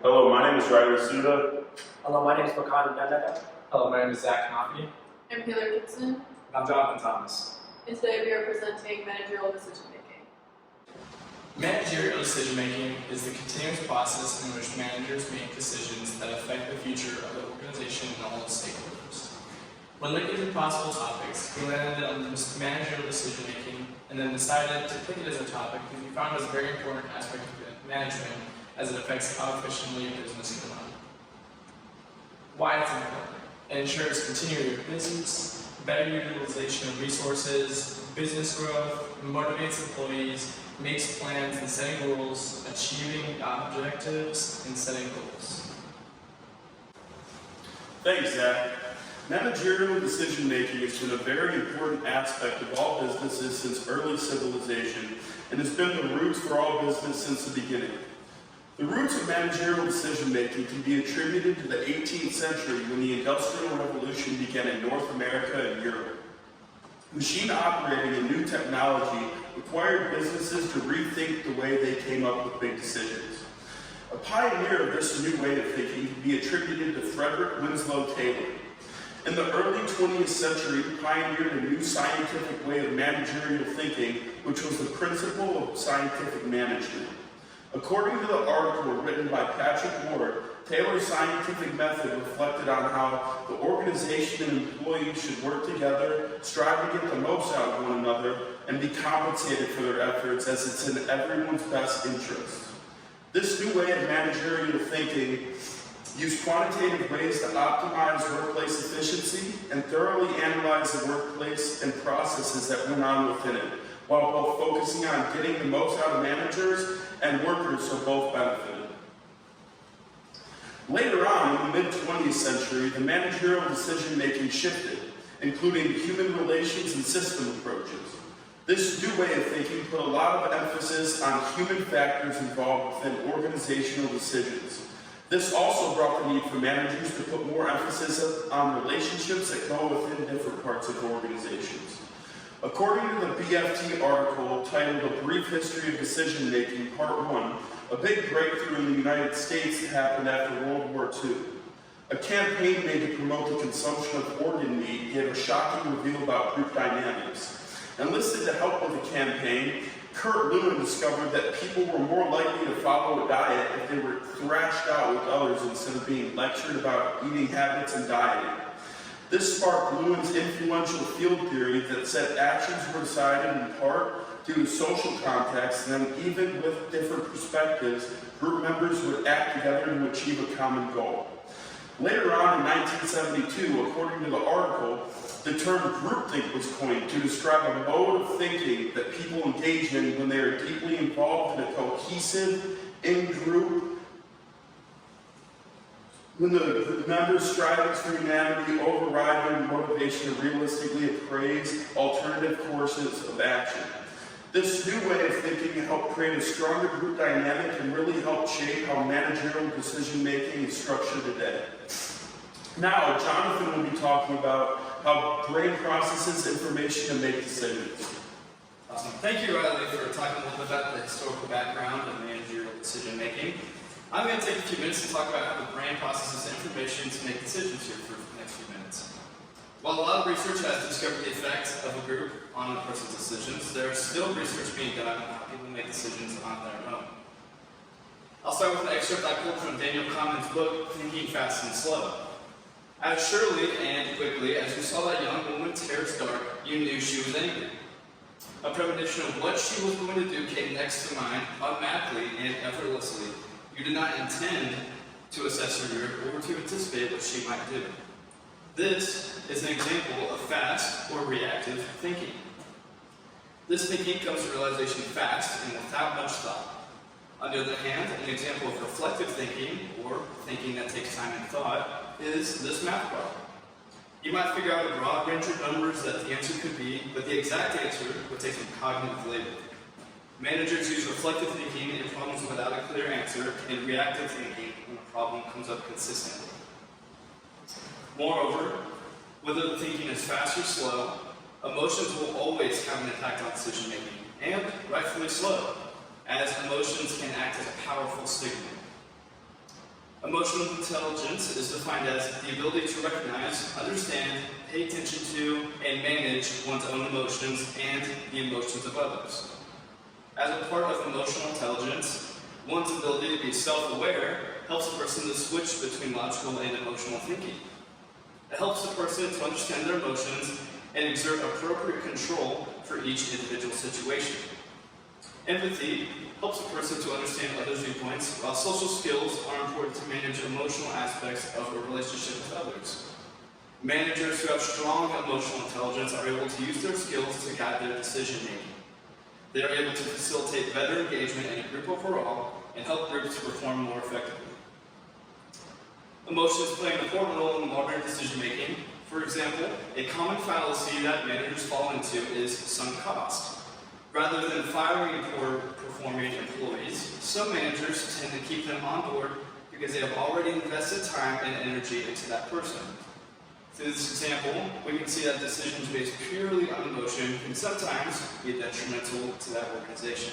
Hello, my name is Ryder Suda. Hello, my name is Makani Dandaka. Hello, my name is Zach Knopke. I'm Taylor Gibson, And I'm Jonathan Thomas. and today we are presenting managerial decision making. Managerial decision-making is the continuous process in which managers make decisions that affect the future of the organization and all its stakeholders. When looking at possible topics, we landed on managerial decision-making and then decided to pick it as a topic because we found it was a very important aspect of management as it affects how efficiently a business can run. Why it's important. It ensures continuity of business, better utilization of resources, business growth, motivates employees, makes plans and setting goals, achieving objectives, and setting goals. Thanks, Zach. Managerial decision-making has been a very important aspect of all businesses since early civilization and has been the roots for all business since the beginning. The roots of managerial decision-making can be attributed to the 18th century when the Industrial Revolution began in North America and Europe. Machine operating and new technology required businesses to rethink the way they came up with big decisions. A pioneer of this new way of thinking can be attributed to Frederick Winslow Taylor. In the early 20th century, he pioneered a new scientific way of managerial thinking, which was the principle of scientific management. According to the article written by Patrick Ward, Taylor's scientific method reflected on how the organization and employees should work together, strive to get the most out of one another, and be compensated for their efforts as it's in everyone's best interest. This new way of managerial thinking used quantitative ways to optimize workplace efficiency and thoroughly analyze the workplace and processes that went on within it, while both focusing on getting the most out of managers and workers so both benefited. Later on, in the mid-20th century, the managerial decision-making shifted, including human relations and system approaches. This new way of thinking put a lot of emphasis on human factors involved within organizational decisions. This also brought the need for managers to put more emphasis on relationships that go within different parts of organizations. According to the BFT article titled A Brief History of Decision-Making, Part 1, a big breakthrough in the United States happened after World War II. A campaign made to promote the consumption of organ meat gave a shocking reveal about group dynamics. Enlisted to help with the campaign, Kurt Lewin discovered that people were more likely to follow a diet if they were thrashed out with others instead of being lectured about eating habits and dieting. This sparked Lewin's influential field theory that said actions were decided in part due to social context, and then even with different perspectives, group members would act together to achieve a common goal. Later on in 1972, according to the article, the term groupthink was coined to describe a mode of thinking that people engage in when they are deeply involved in a cohesive, in-group, when the members striving for unanimity override their motivation to realistically appraise alternative courses of action. This new way of thinking helped create a stronger group dynamic and really helped shape how managerial decision-making is structured today. Now, Jonathan will be talking about how brain processes information to make decisions. Awesome. Thank you, Riley, for talking a little bit about the historical background of managerial decision-making. I'm going to take a few minutes to talk about how the brain processes information to make decisions here for the next few minutes. While a lot of research has discovered the effects of a group on a person's decisions, there is still research being done on how people make decisions on their own. I'll start with an excerpt I pulled from Daniel Kahneman's book, Thinking Fast and Slow. As surely and quickly as you saw that young woman's hair start, you knew she was angry. A premonition of what she was going to do came next to mind automatically and effortlessly. You did not intend to assess her mood or to anticipate what she might do. This is an example of fast or reactive thinking. This thinking comes to realization fast and without much thought. On the other hand, an example of reflective thinking, or thinking that takes time and thought, is this math problem. You might figure out a broad range of numbers that the answer could be, but the exact answer would take some cognitive labor. Managers use reflective thinking in problems without a clear answer, and reactive thinking when a problem comes up consistently. Moreover, whether the thinking is fast or slow, emotions will always have an impact on decision making, and rightfully so, as emotions can act as a powerful stimulant. Emotional intelligence is defined as the ability to recognize, understand, pay attention to, and manage one's own emotions and the emotions of others. As a part of emotional intelligence, one's ability to be self-aware helps a person to switch between logical and emotional thinking. It helps the person to understand their emotions and exert appropriate control for each individual situation. Empathy helps a person to understand others' viewpoints, while social skills are important to manage emotional aspects of a relationship with others. Managers who have strong emotional intelligence are able to use their skills to guide their decision-making. They are able to facilitate better engagement in a group overall and help groups perform more effectively. Emotions play an important role in modern decision-making. For example, a common fallacy that managers fall into is sunk cost. Rather than firing poor performing employees, some managers tend to keep them on board because they have already invested time and energy into that person. Through this example, we can see that decisions based purely on emotion can sometimes be detrimental to that organization.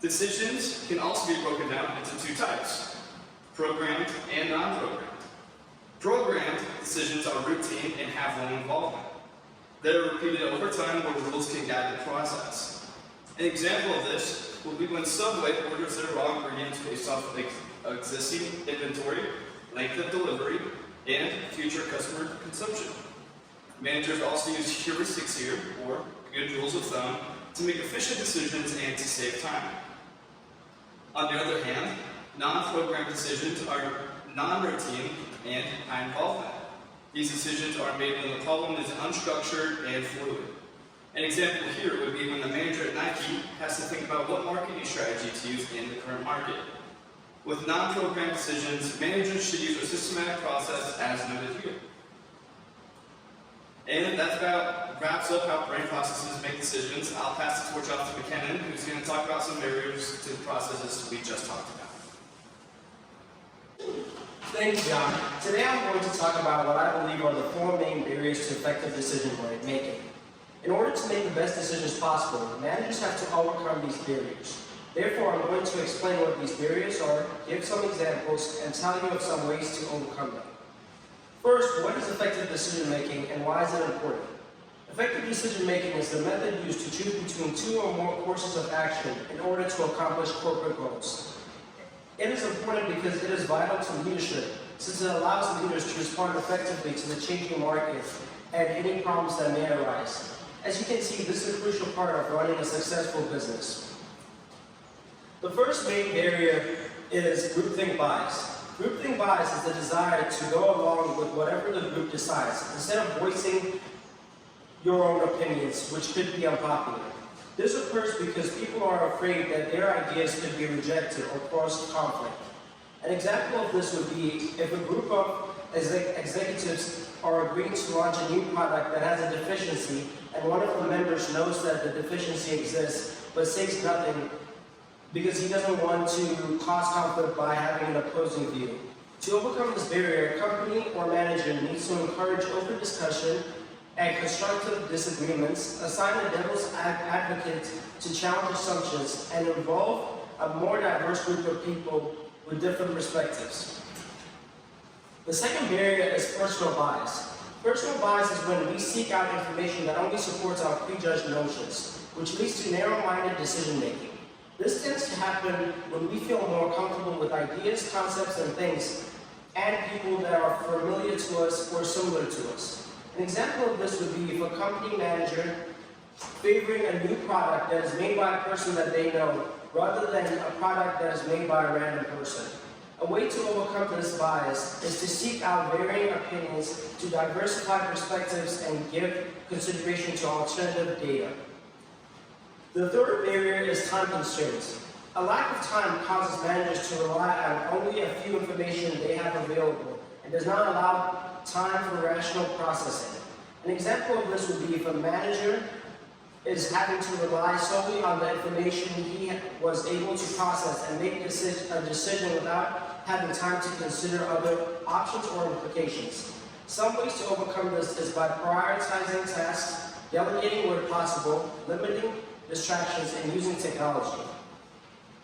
Decisions can also be broken down into two types: programmed and non-programmed. Programmed decisions are routine and have low involvement. They are repeated over time where rules can guide the process. An example of this will be when Subway orders their raw ingredients based off of existing inventory, length of delivery, and future customer consumption. Managers also use heuristics here, or good rules of thumb, to make efficient decisions and to save time. On the other hand, non-programmed decisions are non-routine and high involvement. These decisions are made when the problem is unstructured and fluid. An example here would be when the manager at Nike has to think about what marketing strategy to use in the current market. With non-programmed decisions, managers should use a systematic process as noted here. And that about wraps up how brain processes make decisions. I'll pass the torch off to McKinnon, who's going to talk about some barriers to the processes we just talked about. Thank you, John. Today I'm going to talk about what I believe are the 4 main barriers to effective decision making. In order to make the best decisions possible, managers have to overcome these barriers. Therefore, I'm going to explain what these barriers are, give some examples, and tell you of some ways to overcome them. First, what is effective decision making and why is it important? Effective decision making is the method used to choose between 2 or more courses of action in order to accomplish corporate goals. It is important because it is vital to leadership, since it allows leaders to respond effectively to the changing market and any problems that may arise. As you can see, this is a crucial part of running a successful business. The first main barrier is groupthink bias. Groupthink bias is the desire to go along with whatever the group decides, instead of voicing your own opinions, which could be unpopular. This occurs because people are afraid that their ideas could be rejected or cause conflict. An example of this would be if a group of executives are agreeing to launch a new product that has a deficiency, and one of the members knows that the deficiency exists, but says nothing because he doesn't want to cause conflict by having an opposing view. To overcome this barrier, a company or manager needs to encourage open discussion and constructive disagreements, assign a devil's advocate to challenge assumptions, and involve a more diverse group of people with different perspectives. The second barrier is personal bias. Personal bias is when we seek out information that only supports our prejudged notions, which leads to narrow-minded decision-making. This tends to happen when we feel more comfortable with ideas, concepts, and things, and people that are familiar to us or similar to us. An example of this would be if a company manager favoring a new product that is made by a person that they know, rather than a product that is made by a random person. A way to overcome this bias is to seek out varying opinions, to diversify perspectives, and give consideration to alternative data. The third barrier is time constraints. A lack of time causes managers to rely on only a few information they have available and does not allow time for rational processing. An example of this would be if a manager is having to rely solely on the information he was able to process and make a decision without having time to consider other options or implications. Some ways to overcome this is by prioritizing tasks, delegating where possible, limiting distractions, and using technology.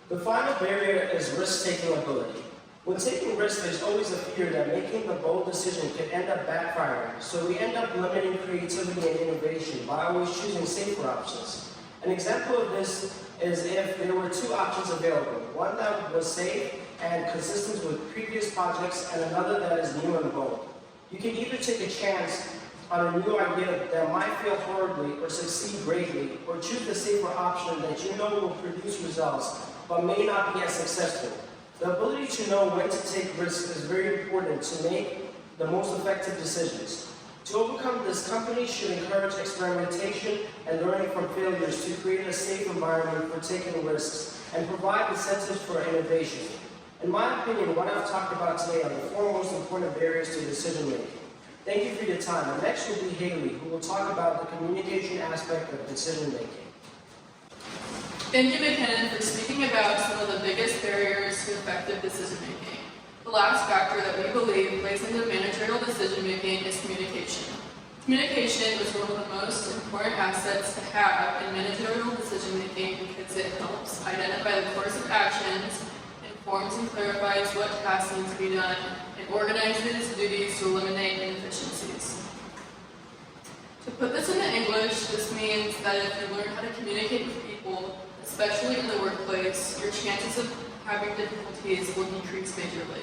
The final barrier is risk-taking ability. When taking risks, there's always a fear that making the bold decision can end up backfiring, so we end up limiting creativity and innovation by always choosing safer options. An example of this is if there were two options available, one that was safe and consistent with previous projects and another that is new and bold. You can either take a chance on a new idea that might fail horribly or succeed greatly, or choose the safer option that you know will produce results but may not be as successful. The ability to know when to take risks is very important to make the most effective decisions. To overcome this, companies should encourage experimentation and learning from failures to create a safe environment for taking risks and provide incentives for innovation. In my opinion, what I've talked about today are the four most important barriers to decision making. Thank you for your time. And next will be Haley, who will talk about the communication aspect of decision making. Thank you, McKinnon, for speaking about some of the biggest barriers to effective decision-making. The last factor that we believe plays into managerial decision-making is communication. Communication is one of the most important assets to have in managerial decision-making because it helps identify the course of actions, informs and clarifies what tasks need to be done, and organizes duties to eliminate inefficiencies. To put this into English, this means that if you learn how to communicate with people, especially in the workplace, your chances of having difficulties will decrease majorly.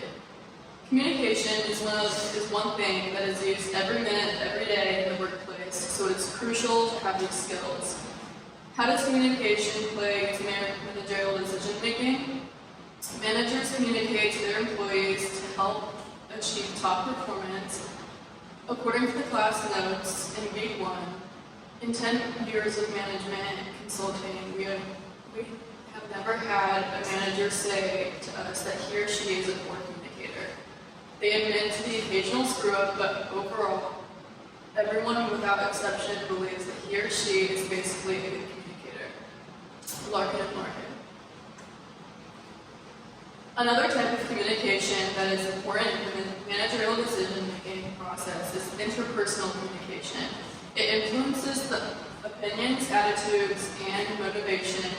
Communication is one thing that is used every minute, every day in the workplace, so it's crucial to have these skills. How does communication play into managerial decision making? Managers communicate to their employees to help achieve top performance. According to the class notes in week 1, in 10 years of management and consulting, we have never had a manager say to us that he or she is a poor communicator. They admit to the occasional screw up, but overall, everyone without exception believes that he or she is basically a good communicator. Larkin and Larkin. Another type of communication that is important in the managerial decision-making process is interpersonal communication. It influences the opinions, attitudes, and motivation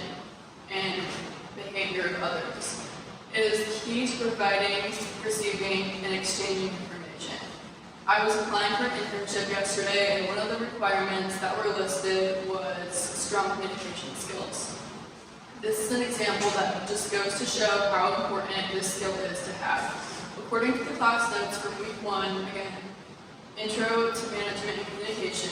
and behavior of others. It is key to providing, receiving, and exchanging information. I was applying for an internship yesterday, and one of the requirements that were listed was strong communication skills. This is an example that just goes to show how important this skill is to have. According to the class notes for week 1, again, Intro to Management and Communication,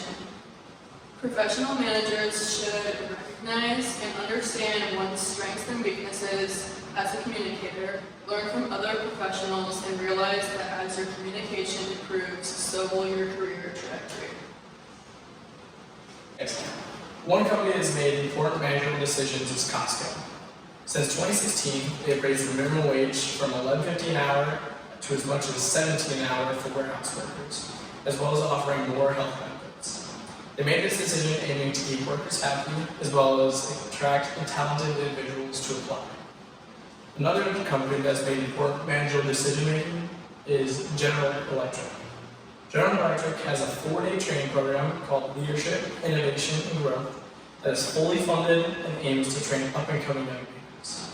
professional managers should recognize and understand one's strengths and weaknesses as a communicator, learn from other professionals, and realize that as your communication improves, so will your career trajectory. Excellent. One company that has made important managerial decisions is Costco. Since 2016, they have raised the minimum wage from $11.50 an hour to as much as $17 an hour for warehouse workers, as well as offering more health benefits. They made this decision aiming to keep workers happy, as well as attract talented individuals to apply. Another company that has made important managerial decision-making is General Electric. General Electric has a 4-day training program called Leadership, Innovation, and Growth that is fully funded and aims to train up-and-coming young leaders.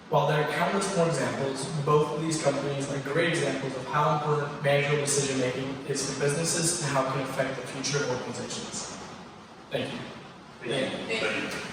While there are countless more examples, both of these companies are great examples of how important managerial decision-making is for businesses and how it can affect the future of organizations. Thank you. Thank you.